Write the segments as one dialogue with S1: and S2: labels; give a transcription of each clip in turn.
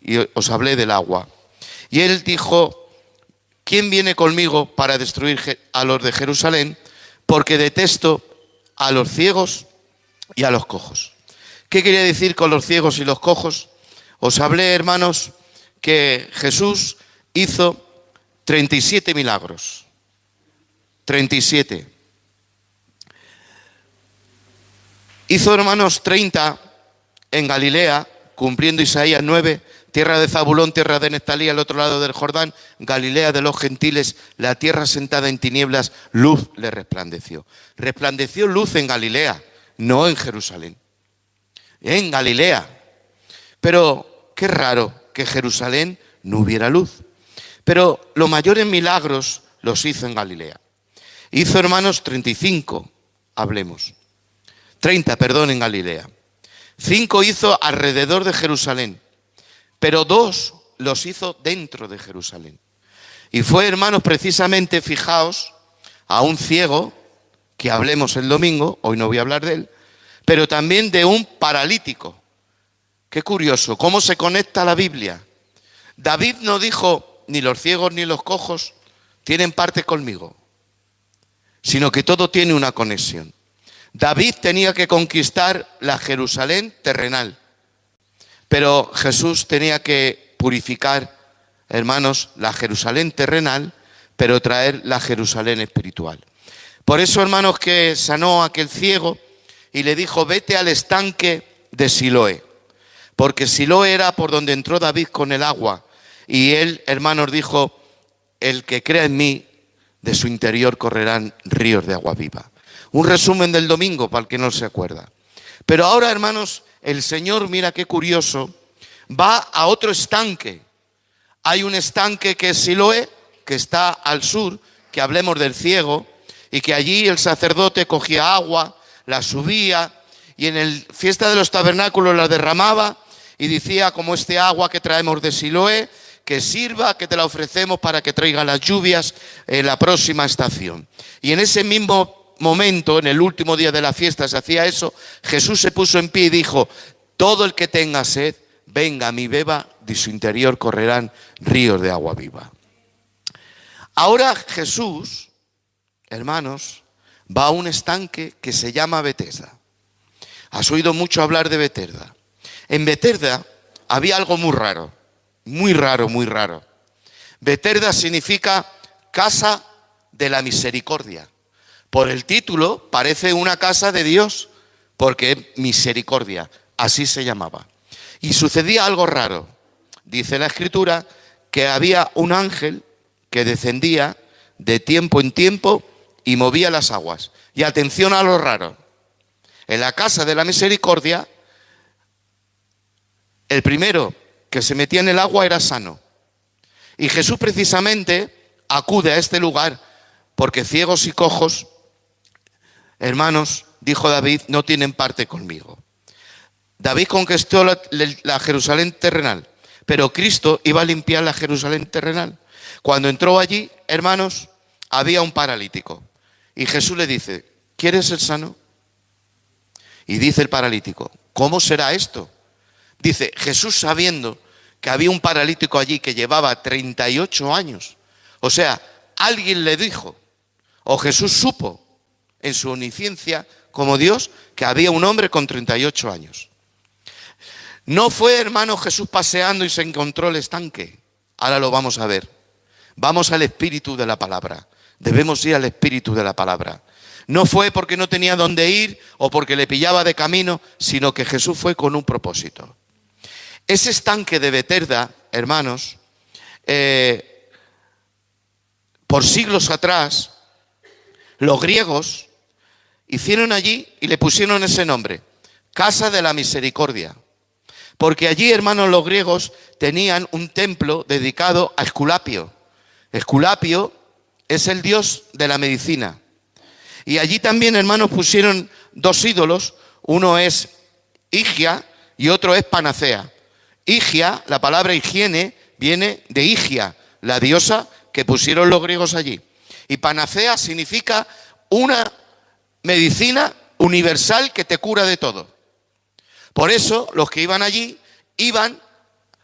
S1: y os hablé del agua. Y él dijo: ¿quién viene conmigo para destruir a los de Jerusalén? Porque detesto a los ciegos y a los cojos. ¿Qué quería decir con los ciegos y los cojos? Os hablé, hermanos, que Jesús hizo 37 milagros. 37. Hizo, hermanos, 30 en Galilea, cumpliendo Isaías 9, tierra de Zabulón, tierra de Neftalí, al otro lado del Jordán, Galilea de los gentiles, la tierra sentada en tinieblas, luz le resplandeció. Resplandeció luz en Galilea, no en Jerusalén. En Galilea. Pero qué raro que en Jerusalén no hubiera luz. Pero los mayores milagros los hizo en Galilea. Hizo, hermanos, 35, hablemos. 30, perdón, en Galilea. 5 hizo alrededor de Jerusalén, pero 2 los hizo dentro de Jerusalén. Y fue, hermanos, precisamente, fijaos, a un ciego, que hablemos el domingo, hoy no voy a hablar de él, pero también de un paralítico. Qué curioso, cómo se conecta la Biblia. David no dijo: ni los ciegos ni los cojos tienen parte conmigo, sino que todo tiene una conexión. David tenía que conquistar la Jerusalén terrenal, pero Jesús tenía que purificar, hermanos, la Jerusalén terrenal, pero traer la Jerusalén espiritual. Por eso, hermanos, que sanó a aquel ciego y le dijo: vete al estanque de Siloé, porque Siloé era por donde entró David con el agua. Y él, hermanos, dijo: el que crea en mí, de su interior correrán ríos de agua viva. Un resumen del domingo para el que no se acuerda. Pero ahora, hermanos, el Señor, mira qué curioso, va a otro estanque. Hay un estanque que es Siloé, que está al sur, que hablemos del ciego, y que allí el sacerdote cogía agua, la subía, y en el fiesta de los tabernáculos la derramaba, y decía: como este agua que traemos de Siloé, que sirva, que te la ofrecemos para que traiga las lluvias en la próxima estación. Y en ese mismo momento, en el último día de la fiesta, se hacía eso. Jesús se puso en pie y dijo: todo el que tenga sed, venga a mí, beba, de su interior correrán ríos de agua viva. Ahora Jesús, hermanos, va a un estanque que se llama Betesda. Has oído mucho hablar de Betesda. En Betesda había algo muy raro, muy raro, muy raro. Betesda significa casa de la misericordia. Por el título parece una casa de Dios, porque es misericordia, así se llamaba. Y sucedía algo raro. Dice la Escritura que había un ángel que descendía de tiempo en tiempo y movía las aguas. Y atención a lo raro. En la casa de la misericordia, el primero que se metía en el agua era sano. Y Jesús precisamente acude a este lugar porque ciegos y cojos, hermanos, dijo David, no tienen parte conmigo. David conquistó la Jerusalén terrenal, pero Cristo iba a limpiar la Jerusalén terrenal. Cuando entró allí, hermanos, había un paralítico. Y Jesús le dice: ¿quieres ser sano? Y dice el paralítico: ¿cómo será esto? Dice Jesús, sabiendo que había un paralítico allí que llevaba 38 años. O sea, alguien le dijo, o Jesús supo en su omnisciencia como Dios, que había un hombre con 38 años. No fue, hermano, Jesús paseando y se encontró el estanque. Ahora lo vamos a ver. Vamos al espíritu de la palabra. Debemos ir al espíritu de la palabra. No fue porque no tenía dónde ir o porque le pillaba de camino, sino que Jesús fue con un propósito. Ese estanque de Betesda, hermanos, por siglos atrás, los griegos hicieron allí y le pusieron ese nombre, Casa de la Misericordia. Porque allí, hermanos, los griegos tenían un templo dedicado a Esculapio. Esculapio es el dios de la medicina. Y allí también, hermanos, pusieron dos ídolos. Uno es Higia y otro es Panacea. Higia, la palabra higiene, viene de Higia, la diosa que pusieron los griegos allí. Y Panacea significa una medicina universal que te cura de todo. Por eso los que iban allí iban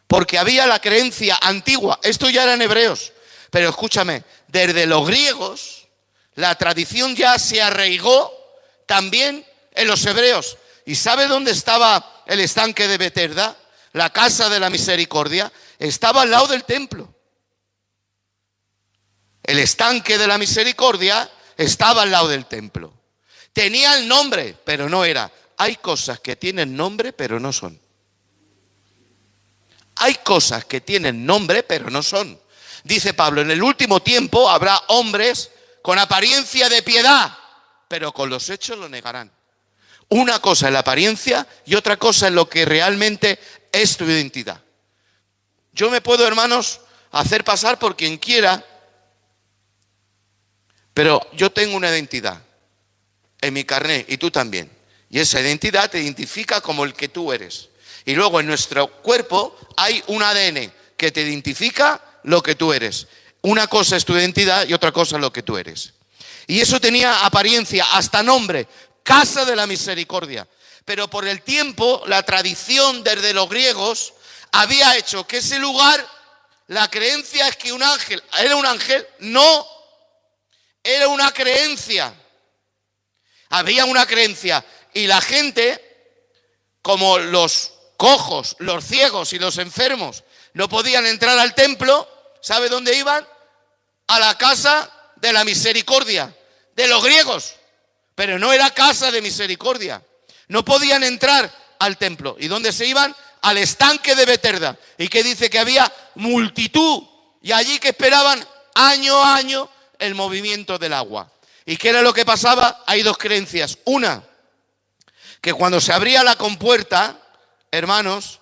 S1: Porque había la creencia antigua, esto ya era en hebreos, pero escúchame, desde los griegos la tradición ya se arraigó también en los hebreos. ¿Y sabe dónde estaba el estanque de Betesda? La casa de la misericordia. Estaba al lado del templo. El estanque de la misericordia estaba al lado del templo. Tenía el nombre, pero no era. Hay cosas que tienen nombre, pero no son. Hay cosas que tienen nombre, pero no son. Dice Pablo, en el último tiempo habrá hombres con apariencia de piedad, pero con los hechos lo negarán. Una cosa es la apariencia y otra cosa es lo que realmente es tu identidad. Yo me puedo, hermanos, hacer pasar por quien quiera, pero yo tengo una identidad en mi carné y tú también. Y esa identidad te identifica como el que tú eres. Y luego en nuestro cuerpo hay un ADN que te identifica lo que tú eres. Una cosa es tu identidad y otra cosa es lo que tú eres. Y eso tenía apariencia, hasta nombre, Casa de la Misericordia. Pero por el tiempo, la tradición desde los griegos había hecho que ese lugar, la creencia es que un ángel, ¿era un ángel? No, era una creencia. Había una creencia. Y la gente, como los cojos, los ciegos y los enfermos no podían entrar al templo, ¿sabe dónde iban? A la casa de la misericordia, de los griegos. Pero no era casa de misericordia. No podían entrar al templo. ¿Y dónde se iban? Al estanque de Betesda. Y que dice que había multitud. Y allí que esperaban año a año el movimiento del agua. ¿Y qué era lo que pasaba? Hay dos creencias. Una, que cuando se abría la compuerta, hermanos,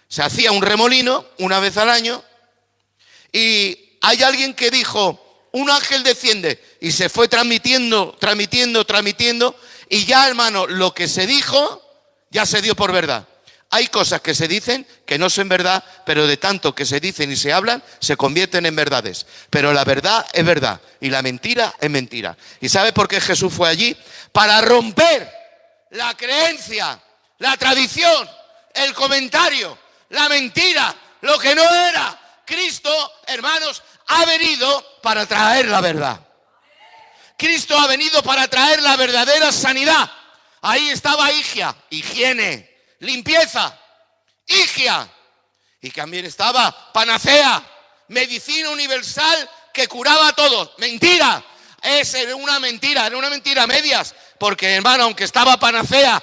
S1: se hacía un remolino una vez al año. Y hay alguien que dijo, un ángel desciende, y se fue transmitiendo, y ya, hermano, lo que se dijo, ya se dio por verdad. Hay cosas que se dicen que no son verdad, pero de tanto que se dicen y se hablan, se convierten en verdades. Pero la verdad es verdad, y la mentira es mentira. ¿Y sabe por qué Jesús fue allí? Para romper la creencia, la tradición, el comentario, la mentira, lo que no era. Cristo, hermanos, ha venido para traer la verdad. Cristo ha venido para traer la verdadera sanidad. Ahí estaba higiene, limpieza, higia. Y también estaba panacea, medicina universal que curaba a todos. Mentira, era una mentira a medias. Porque, hermano, aunque estaba panacea,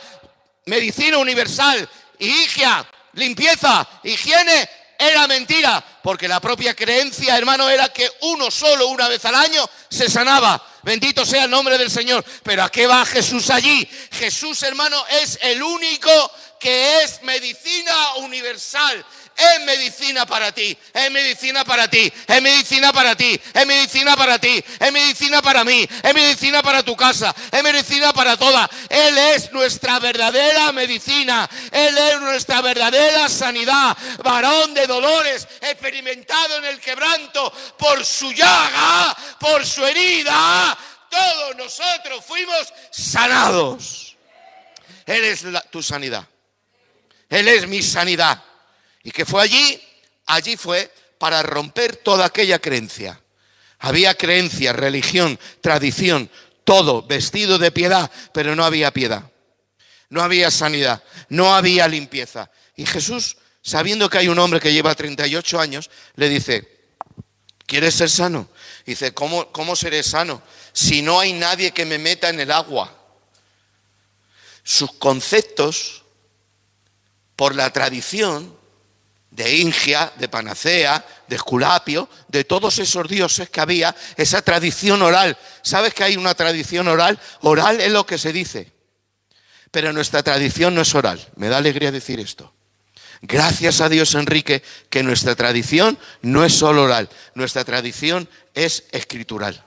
S1: medicina universal, higia, limpieza, higiene, era mentira, porque la propia creencia, hermano, era que uno solo una vez al año se sanaba. Bendito sea el nombre del Señor. Pero ¿a qué va Jesús allí? Jesús, hermano, es el único que es medicina universal. Es medicina para ti, es medicina para ti, es medicina para ti, es medicina para ti, es medicina para mí, es medicina para tu casa, es medicina para todas. Él es nuestra verdadera medicina, Él es nuestra verdadera sanidad. Varón de dolores, experimentado en el quebranto, por su llaga, por su herida, todos nosotros fuimos sanados. Él es tu sanidad, Él es mi sanidad. ¿Y qué fue allí? Allí fue para romper toda aquella creencia. Había creencia, religión, tradición, todo vestido de piedad, pero no había piedad. No había sanidad, no había limpieza. Y Jesús, sabiendo que hay un hombre que lleva 38 años, le dice, ¿quieres ser sano? Dice, ¿cómo seré sano si no hay nadie que me meta en el agua? Sus conceptos, por la tradición, de Ingia, de Panacea, de Esculapio, de todos esos dioses que había, esa tradición oral. ¿Sabes que hay una tradición oral? Oral es lo que se dice, pero nuestra tradición no es oral. Me da alegría decir esto. Gracias a Dios, Enrique, que nuestra tradición no es solo oral, nuestra tradición es escritural.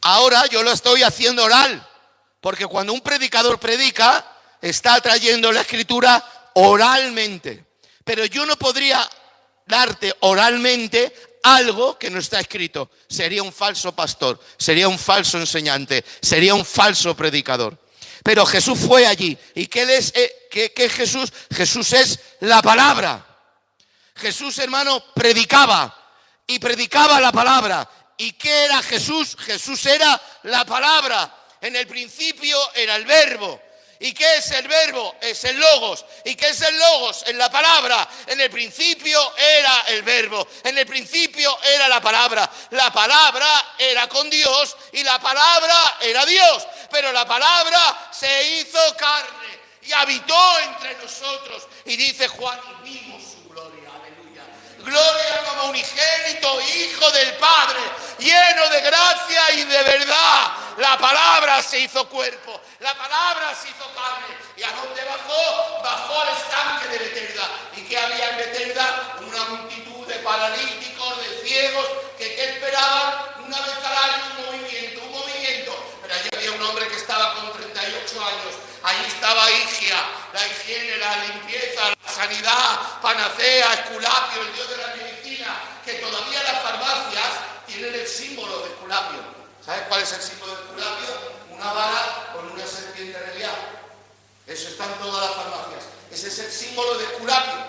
S1: Ahora yo lo estoy haciendo oral, porque cuando un predicador predica, está trayendo la escritura oralmente. Pero yo no podría darte oralmente algo que no está escrito. Sería un falso pastor, sería un falso enseñante, sería un falso predicador. Pero Jesús fue allí. ¿Y qué es Jesús? Jesús es la palabra. Jesús, hermano, predicaba y predicaba la palabra. ¿Y qué era Jesús? Jesús era la palabra. En el principio era el verbo. ¿Y qué es el verbo? Es el logos. ¿Y qué es el logos? Es la palabra. En el principio era el verbo. En el principio era la palabra. La palabra era con Dios y la palabra era Dios. Pero la palabra se hizo carne y habitó entre nosotros. Y dice Juan, y vimos su gloria. Aleluya. Gloria como unigénito Hijo del Padre, lleno de gracia y de verdad. La palabra se hizo cuerpo, la palabra se hizo carne. ¿Y a dónde bajó? Bajó al estanque de Betesda. ¿Y qué había en Betesda? Una multitud de paralíticos, de ciegos, que esperaban una vez al año un movimiento. Pero allí había un hombre que estaba con 38 años. Allí estaba Higia, la higiene, la limpieza, la sanidad, Panacea, Esculapio, el dios de la medicina, que todavía las farmacias tienen el símbolo de Esculapio. ¿Sabes cuál es el símbolo de Esculapio? Una vara con una serpiente reliada. Eso está en todas las farmacias. Ese es el símbolo de Esculapio.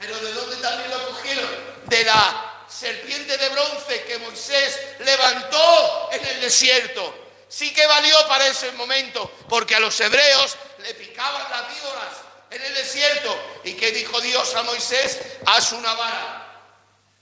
S1: Pero ¿de dónde también lo cogieron? De la serpiente de bronce que Moisés levantó en el desierto. Sí que valió para ese momento, porque a los hebreos le picaban las víboras en el desierto. ¿Y qué dijo Dios a Moisés? Haz una vara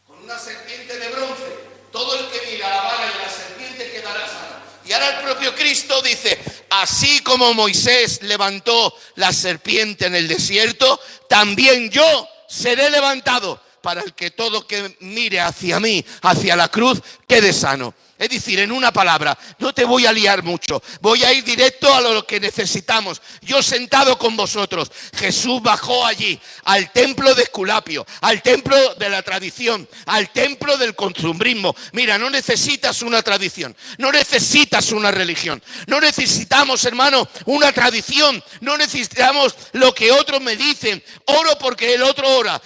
S1: con una serpiente de bronce. Todo el que mira la vara y la serpiente quedará sano. Y ahora el propio Cristo dice, así como Moisés levantó la serpiente en el desierto, también yo seré levantado para el que todo que mire hacia mí, hacia la cruz, quede sano. Es decir, en una palabra, no te voy a liar mucho, voy a ir directo a lo que necesitamos. Yo sentado con vosotros, Jesús bajó allí, al templo de Esculapio, al templo de la tradición, al templo del costumbrismo. Mira, no necesitas una tradición, no necesitas una religión, no necesitamos, hermano, una tradición, no necesitamos lo que otros me dicen. Oro porque el otro ora,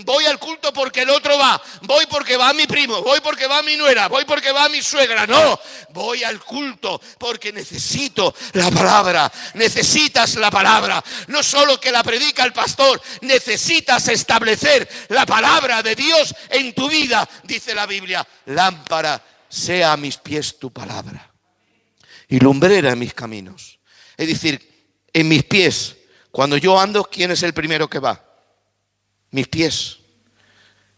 S1: voy al culto porque el otro va, voy porque va mi primo, voy porque va mi nuera, voy porque va mi suegra. No, voy al culto porque necesito la palabra. Necesitas la palabra, no solo que la predica el pastor, necesitas establecer la palabra de Dios en tu vida. Dice la Biblia, lámpara sea a mis pies tu palabra y lumbrera en mis caminos. Es decir, en mis pies, cuando yo ando, ¿quién es el primero que va? Mis pies.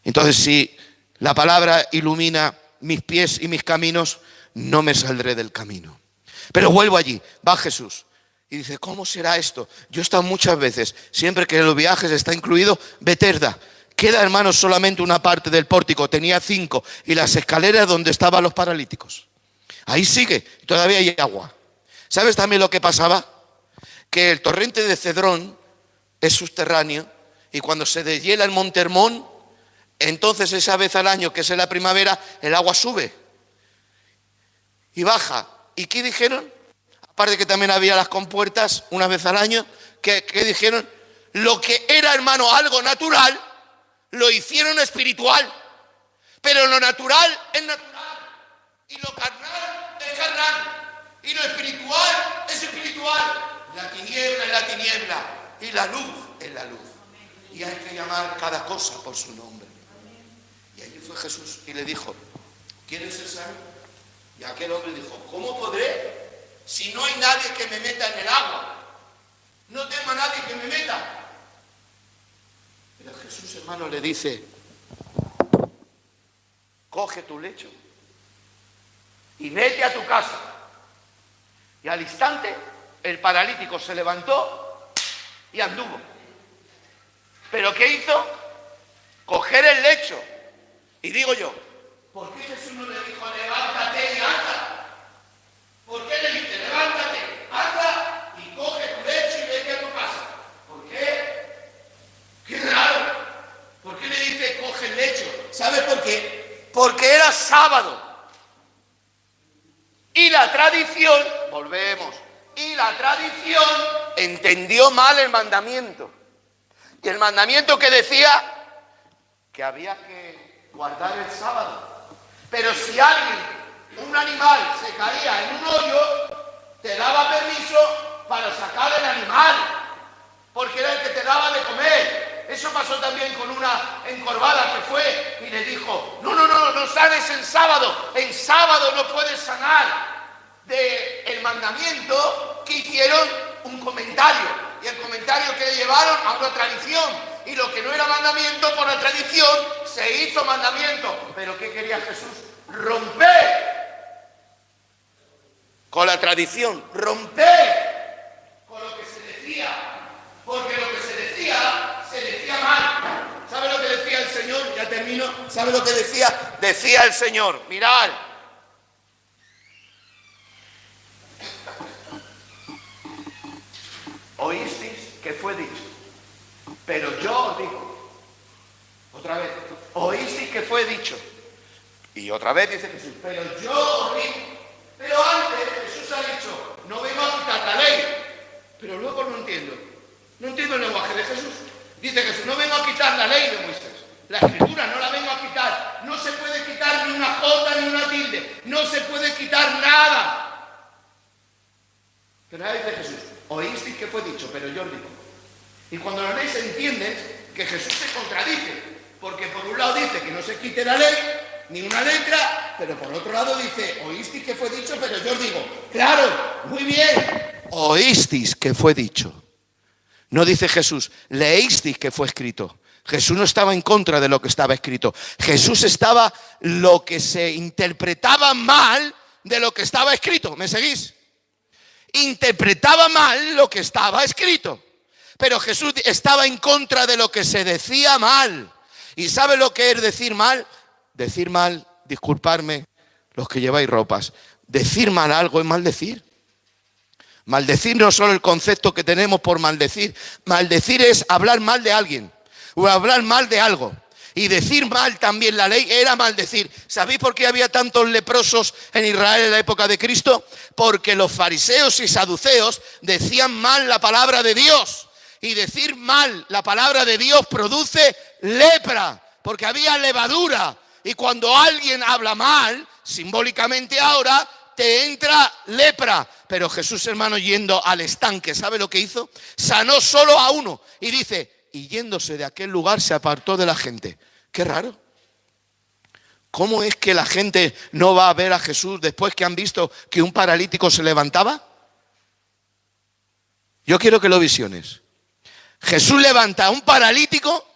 S1: Entonces, si la palabra ilumina mis pies y mis caminos, no me saldré del camino. Pero vuelvo allí, va Jesús y dice, ¿cómo será esto? Yo he estado muchas veces, siempre que en los viajes está incluido Betesda. Queda, hermanos, solamente una parte del pórtico, tenía 5, y las escaleras donde estaban los paralíticos. Ahí sigue, todavía hay agua. ¿Sabes también lo que pasaba? Que el torrente de Cedrón es subterráneo, y cuando se deshiela el monte Hermón, entonces esa vez al año, que es en la primavera, el agua sube y baja. ¿Y qué dijeron? Aparte que también había las compuertas una vez al año, ¿qué dijeron? Lo que era, hermano, algo natural, lo hicieron espiritual. Pero lo natural es natural, y lo carnal es carnal, y lo espiritual es espiritual. La tiniebla es la tiniebla, y la luz es la luz. Y hay que llamar cada cosa por su nombre. Y allí fue Jesús y le dijo, ¿quieres ser sano? Y aquel hombre dijo, ¿cómo podré si no hay nadie que me meta en el agua? No tengo a nadie que me meta. Pero Jesús, hermano, le dice, coge tu lecho y vete a tu casa. Y al instante el paralítico se levantó y anduvo. ¿Pero qué hizo? Coger el lecho. Y digo yo, ¿por qué Jesús no le dijo, levántate y anda? ¿Por qué le dice, levántate, anda y coge tu lecho y vete a tu casa? ¿Por qué? ¡Qué raro! ¿Por qué le dice, coge el lecho? ¿Sabes por qué? Porque era sábado. Y la tradición, volvemos, y la tradición entendió mal el mandamiento. Y el mandamiento que decía que había que guardar el sábado. Pero si alguien, un animal, se caía en un hoyo, te daba permiso para sacar el animal, porque era el que te daba de comer. Eso pasó también con una encorvada que fue y le dijo, no sanes en sábado no puedes sanar. Del mandamiento que hicieron un comentario, y el comentario que le llevaron a una tradición, y lo que no era mandamiento por la tradición se hizo mandamiento. Pero ¿qué quería Jesús? Romper con la tradición, romper con lo que se decía, porque lo que se decía mal. ¿Sabe lo que decía el Señor? Ya termino. ¿Sabe lo que decía? Decía el Señor, mirad, oísteis que fue dicho, pero yo os digo, otra vez, oísteis que fue dicho, y otra vez dice Jesús, pero yo os digo. Pero antes Jesús ha dicho, no vengo a quitar la ley, pero luego no entiendo el lenguaje de Jesús. Dice Jesús, no vengo a quitar la ley de Moisés, la escritura no la vengo a quitar, no se puede quitar ni una jota ni una tilde, no se puede quitar nada. Pero ahora dice Jesús, oísteis que fue dicho, pero yo os digo. Y cuando lo leéis entiendes que Jesús se contradice, porque por un lado dice que no se quite la ley, ni una letra, pero por otro lado dice, oísteis que fue dicho, pero yo os digo. Claro, muy bien. Oísteis que fue dicho. No dice Jesús, leísteis que fue escrito. Jesús no estaba en contra de lo que estaba escrito. Jesús estaba lo que se interpretaba mal de lo que estaba escrito. ¿Me seguís? Interpretaba mal lo que estaba escrito. Pero Jesús estaba en contra de lo que se decía mal. ¿Y sabe lo que es decir mal? Decir mal, disculparme, los que lleváis ropas. Decir mal algo es maldecir. Maldecir no es solo el concepto que tenemos por maldecir. Maldecir es hablar mal de alguien o hablar mal de algo. Y decir mal también, la ley era maldecir. ¿Sabéis por qué había tantos leprosos en Israel en la época de Cristo? Porque los fariseos y saduceos decían mal la palabra de Dios. Y decir mal la palabra de Dios produce lepra, porque había levadura. Y cuando alguien habla mal, simbólicamente ahora, te entra lepra. Pero Jesús, hermano, yendo al estanque, ¿sabe lo que hizo? Sanó solo a uno. Y dice, y yéndose de aquel lugar se apartó de la gente. Qué raro. ¿Cómo es que la gente no va a ver a Jesús después que han visto que un paralítico se levantaba? Yo quiero que lo visiones. Jesús levanta a un paralítico,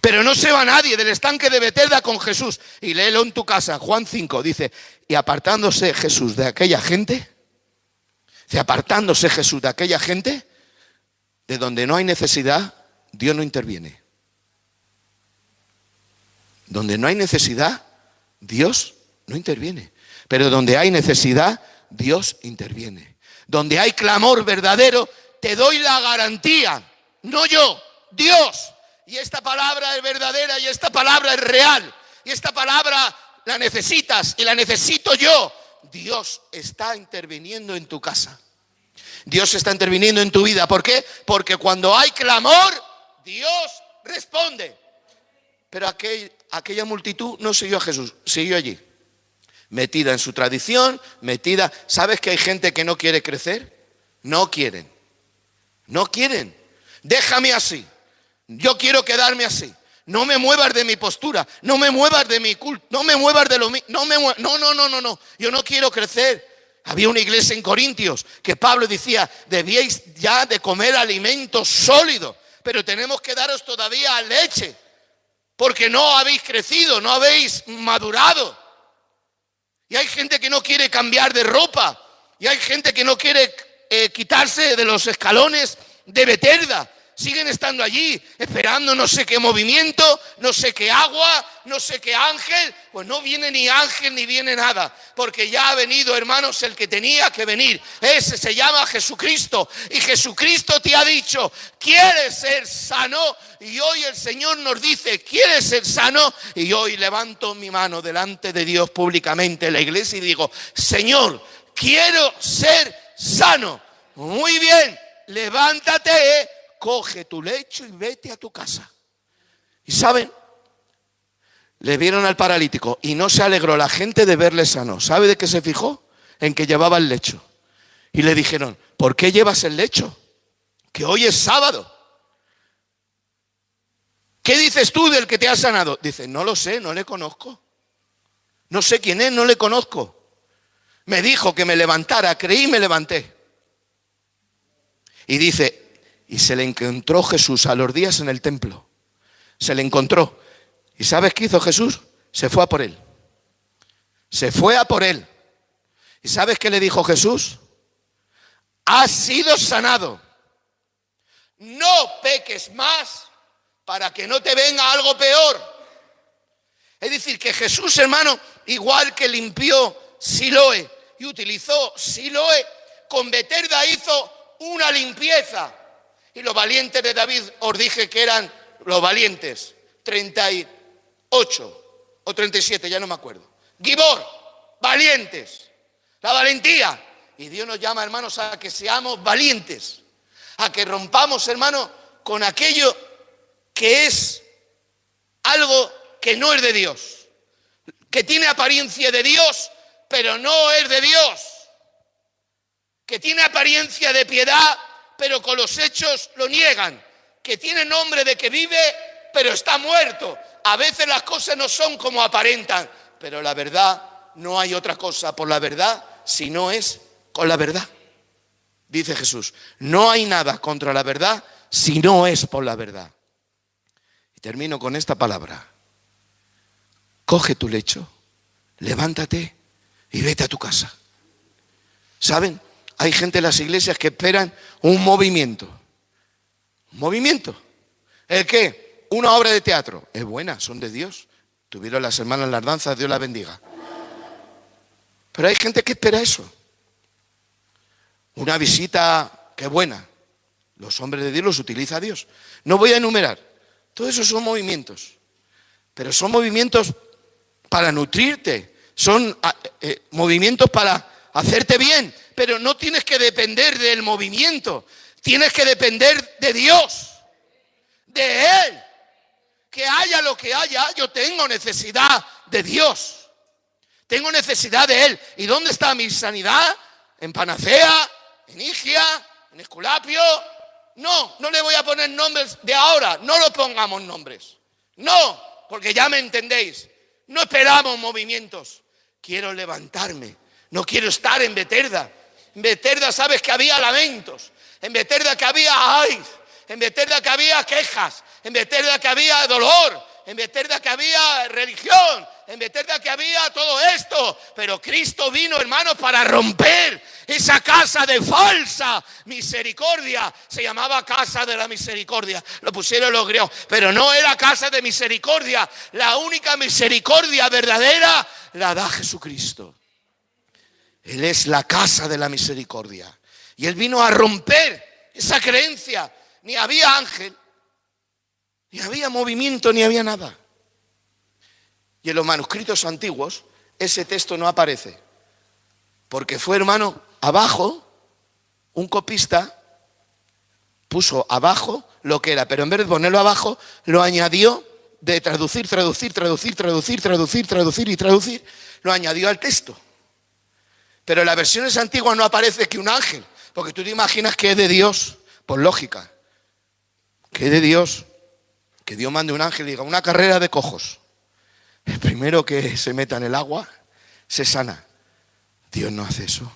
S1: pero no se va nadie del estanque de Betesda con Jesús. Y léelo en tu casa, Juan 5, dice, y apartándose Jesús de aquella gente, de donde no hay necesidad, Dios no interviene. Donde no hay necesidad, Dios no interviene. Pero donde hay necesidad, Dios interviene. Donde hay clamor verdadero, te doy la garantía, no yo, Dios. Y esta palabra es verdadera y esta palabra es real. Y esta palabra la necesitas y la necesito yo. Dios está interviniendo en tu casa. Dios está interviniendo en tu vida. ¿Por qué? Porque cuando hay clamor, Dios responde. Pero aquella multitud no siguió a Jesús, siguió allí. Metida en su tradición, metida. ¿Sabes que hay gente que no quiere crecer? No quieren. Déjame así. Yo quiero quedarme así. No me muevas de mi postura. No me muevas de mi culto. No me muevas de lo mío. No. Yo no quiero crecer. Había una iglesia en Corintios que Pablo decía, debíais ya de comer alimento sólido, pero tenemos que daros todavía leche, porque no habéis crecido, no habéis madurado. Y hay gente que no quiere cambiar de ropa. Y hay gente que no quiere quitarse de los escalones de Betesda. Siguen estando allí, esperando no sé qué movimiento, no sé qué agua, no sé qué ángel. Pues no viene ni ángel ni viene nada. Porque ya ha venido, hermanos, el que tenía que venir. Ese se llama Jesucristo. Y Jesucristo te ha dicho, ¿quieres ser sano? Y hoy el Señor nos dice, ¿quieres ser sano? Y hoy levanto mi mano delante de Dios públicamente en la iglesia y digo, Señor, quiero ser sano. Muy bien, levántate, coge tu lecho y vete a tu casa. Y saben, le vieron al paralítico y no se alegró la gente de verle sano. ¿Sabe de qué se fijó? En que llevaba el lecho. Y le dijeron, ¿por qué llevas el lecho? Que hoy es sábado. ¿Qué dices tú del que te ha sanado? Dice, no lo sé, no le conozco. No sé quién es, no le conozco. Me dijo que me levantara, creí y me levanté. Y dice, y se le encontró Jesús a los días en el templo. Se le encontró. ¿Y sabes qué hizo Jesús? Se fue a por él. Se fue a por él. ¿Y sabes qué le dijo Jesús? Has sido sanado. No peques más para que no te venga algo peor. Es decir, que Jesús, hermano, igual que limpió Siloé y utilizó Siloé, con Betesda hizo una limpieza. Y los valientes de David, os dije que eran los valientes, 38 o 37, ya no me acuerdo. Gibor, valientes, la valentía. Y Dios nos llama, hermanos, a que seamos valientes, a que rompamos, hermanos, con aquello que es algo que no es de Dios, que tiene apariencia de Dios, pero no es de Dios, que tiene apariencia de piedad, pero con los hechos lo niegan, que tiene nombre de que vive, pero está muerto. A veces las cosas no son como aparentan, pero la verdad, no hay otra cosa por la verdad si no es con la verdad. Dice Jesús, no hay nada contra la verdad si no es por la verdad. Y termino con esta palabra. Coge tu lecho, levántate y vete a tu casa. ¿Saben? Hay gente en las iglesias que esperan un movimiento. ¿Un movimiento? ¿El qué? Una obra de teatro. Es buena, son de Dios. Tuvieron las hermanas las danzas, Dios las bendiga. Pero hay gente que espera eso. Una visita, qué buena. Los hombres de Dios los utiliza Dios. No voy a enumerar. Todo eso son movimientos. Pero son movimientos para nutrirte. Son movimientos para hacerte bien. Pero no tienes que depender del movimiento. Tienes que depender de Dios. De Él. Que haya lo que haya, yo tengo necesidad de Dios. Tengo necesidad de Él. ¿Y dónde está mi sanidad? ¿En Panacea? ¿En Igia? ¿En Esculapio? No, no le voy a poner nombres de ahora. No lo pongamos nombres. No, porque ya me entendéis. No esperamos movimientos. Quiero levantarme. No quiero estar en Betesda. En Betesda sabes que había lamentos. En Betesda que había ay. En Betesda que había quejas. En Betesda que había dolor. En Betesda que había religión. En Betesda que había todo esto. Pero Cristo vino, hermanos, para romper esa casa de falsa misericordia. Se llamaba casa de la misericordia. Lo pusieron los griegos. Pero no era casa de misericordia. La única misericordia verdadera la da Jesucristo. Él es la casa de la misericordia. Y Él vino a romper esa creencia. Ni había ángel, ni había movimiento, ni había nada. Y en los manuscritos antiguos ese texto no aparece. Porque fue, hermano, abajo, un copista puso abajo lo que era. Pero en vez de ponerlo abajo, lo añadió de traducir, lo añadió al texto. Pero en las versiones antiguas no aparece que un ángel. Porque tú te imaginas que es de Dios, por lógica. Que es de Dios, que Dios mande un ángel y diga, una carrera de cojos. El primero que se meta en el agua, se sana. Dios no hace eso.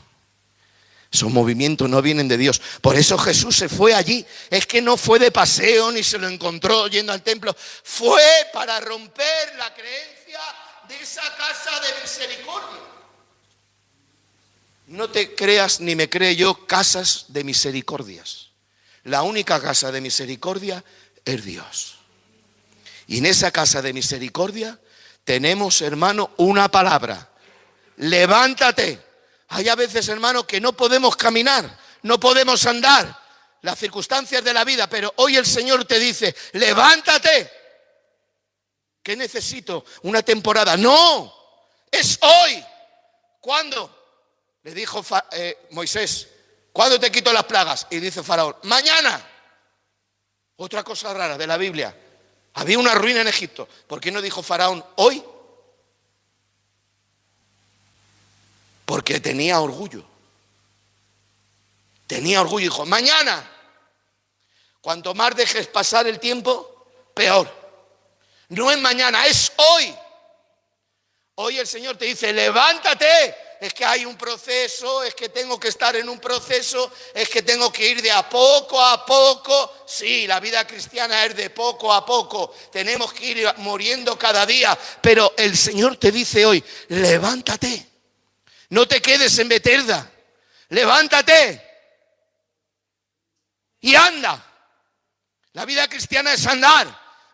S1: Esos movimientos no vienen de Dios. Por eso Jesús se fue allí. Es que no fue de paseo ni se lo encontró yendo al templo. Fue para romper la creencia de esa casa de misericordia. No te creas ni me cree yo casas de misericordias. La única casa de misericordia es Dios. Y en esa casa de misericordia tenemos, hermano, una palabra. Levántate. Hay a veces, hermano, que no podemos caminar, no podemos andar, las circunstancias de la vida, pero hoy el Señor te dice, levántate. ¿Qué necesito? Una temporada. No, es hoy. ¿Cuándo? Le dijo Moisés, ¿cuándo te quito las plagas? Y dice Faraón, mañana. Otra cosa rara de la Biblia. Había una ruina en Egipto. ¿Por qué no dijo Faraón hoy? Porque tenía orgullo. Tenía orgullo y dijo, mañana. Cuanto más dejes pasar el tiempo, peor. No es mañana, es hoy. Hoy el Señor te dice, levántate. Es que hay un proceso, es que tengo que estar en un proceso, es que tengo que ir de a poco a poco. Sí, la vida cristiana es de poco a poco. Tenemos que ir muriendo cada día. Pero el Señor te dice hoy, levántate. No te quedes en Bethesda. Levántate. Y anda. La vida cristiana es andar.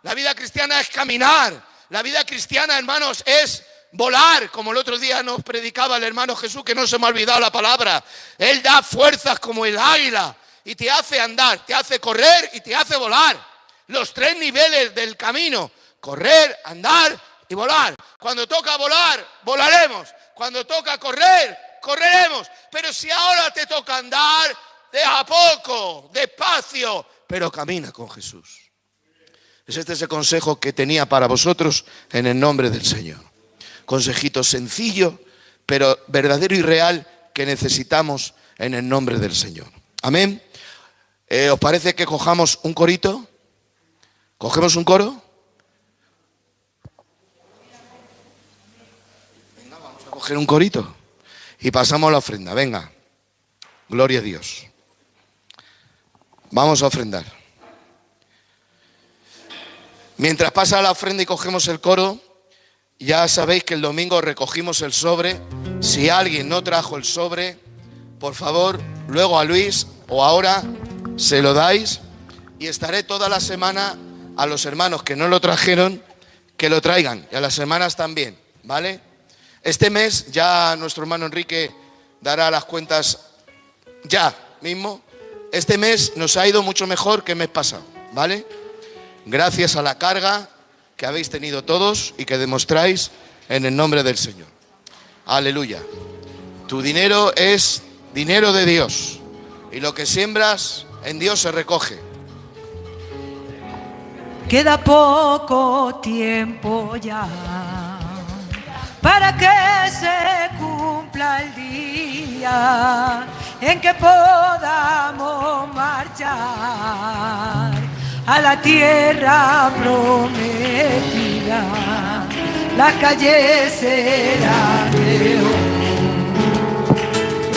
S1: La vida cristiana es caminar. La vida cristiana, hermanos, es volar, como el otro día nos predicaba el hermano Jesús, que no se me ha olvidado la palabra. Él da fuerzas como el águila y te hace andar, te hace correr y te hace volar. Los 3 niveles del camino: correr, andar y volar. Cuando toca volar, volaremos. Cuando toca correr, correremos. Pero si ahora te toca andar, de a poco, despacio, pero camina con Jesús. Este es el consejo que tenía para vosotros en el nombre del Señor. Consejito sencillo, pero verdadero y real, que necesitamos en el nombre del Señor. Amén. ¿Os parece que cojamos un corito? ¿Cogemos un coro? Venga, vamos a coger un corito y pasamos la ofrenda. Venga, gloria a Dios. Vamos a ofrendar. Mientras pasa la ofrenda y cogemos el coro, ya sabéis que el domingo recogimos el sobre. Si alguien no trajo el sobre, por favor, luego a Luis o ahora se lo dais, y estaré toda la semana a los hermanos que no lo trajeron, que lo traigan, y a las hermanas también, ¿vale? Este mes ya nuestro hermano Enrique dará las cuentas ya mismo. Este mes nos ha ido mucho mejor que el mes pasado, ¿vale? Gracias a la carga que habéis tenido todos y que demostráis en el nombre del Señor. Aleluya. Tu dinero es dinero de Dios, y lo que siembras en Dios se recoge.
S2: Queda poco tiempo ya para que se cumpla el día en que podamos marchar a la tierra prometida. La calle será de oro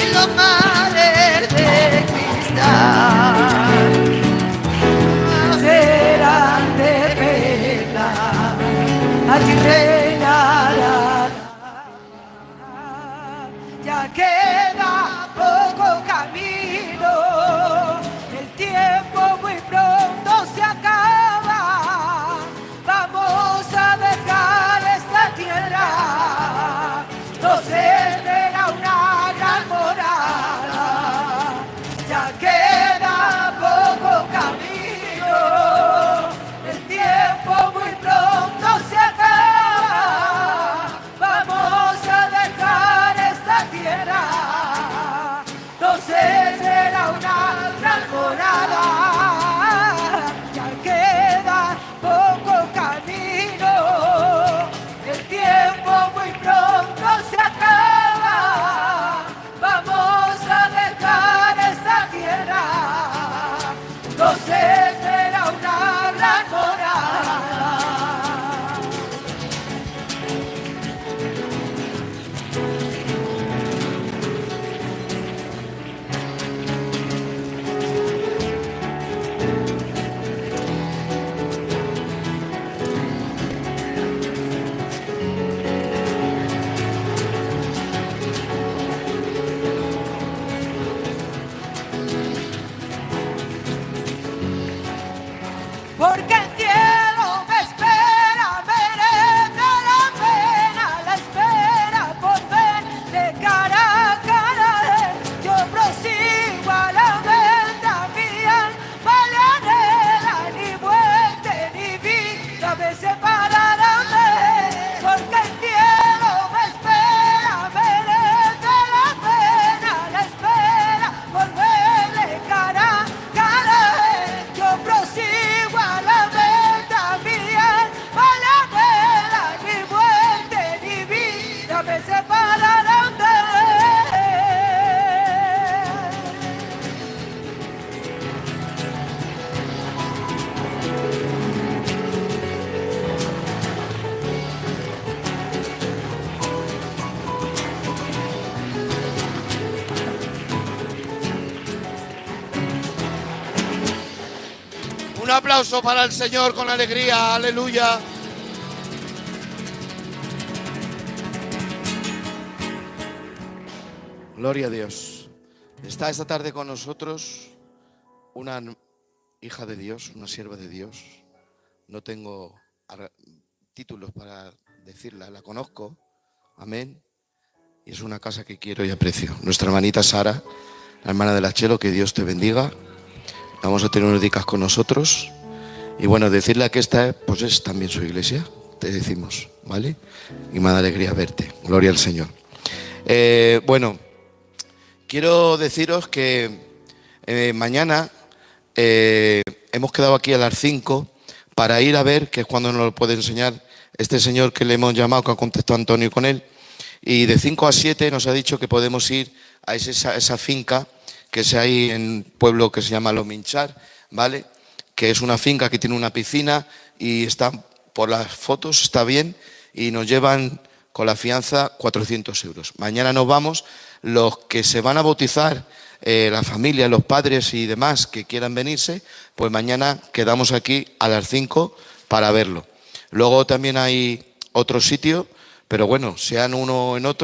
S2: y los mares de cristal serán de perla. Allí reinará. Ya queda poco camino, el tiempo muy pronto se acaba. Vamos a dejar esta tierra, nos espera una gran morada. Ya queda poco camino, el tiempo muy pronto se acaba. Vamos a dejar esta tierra, nos espera una gran morada. Ya queda poco camino, el tiempo muy pronto se acaba. Vamos a dejar esta tierra, nos espera una gran morada. Porque el cielo me espera, merece la pena la espera por ver de cara a cara. Yo prosigo a la meta, mi alma le anhela, ni muerte ni vida me separarán de él. Porque el cielo me espera, merece la pena la espera por verle cara a cara. Yo prosigo a la vez.
S1: aplauso para el Señor con alegría. Aleluya. Gloria a Dios. Está esta tarde con nosotros una hija de Dios, una sierva de Dios. No tengo títulos para decirla, la conozco. Amén. Y es una casa que quiero y aprecio. Nuestra hermanita Sara, la hermana de la Chelo, que Dios te bendiga. Vamos a tener unos dicas con nosotros. Y bueno, decirle que esta pues es también su iglesia, te decimos, ¿vale? Y me da alegría verte. Gloria al Señor. Bueno, quiero deciros que mañana hemos quedado aquí a las 5 para ir a ver, que es cuando nos lo puede enseñar este señor que le hemos llamado, que ha contestado Antonio con él. Y de 5 a 7 nos ha dicho que podemos ir a esa finca que es ahí en un pueblo que se llama Lominchar, ¿vale? Que es una finca que tiene una piscina y está, por las fotos está bien, y nos llevan con la fianza 400 euros. Mañana nos vamos. Los que se van a bautizar, la familia, los padres y demás que quieran venirse, pues mañana quedamos aquí a las 5 para verlo. Luego también hay otro sitio, pero bueno, sean uno en otro.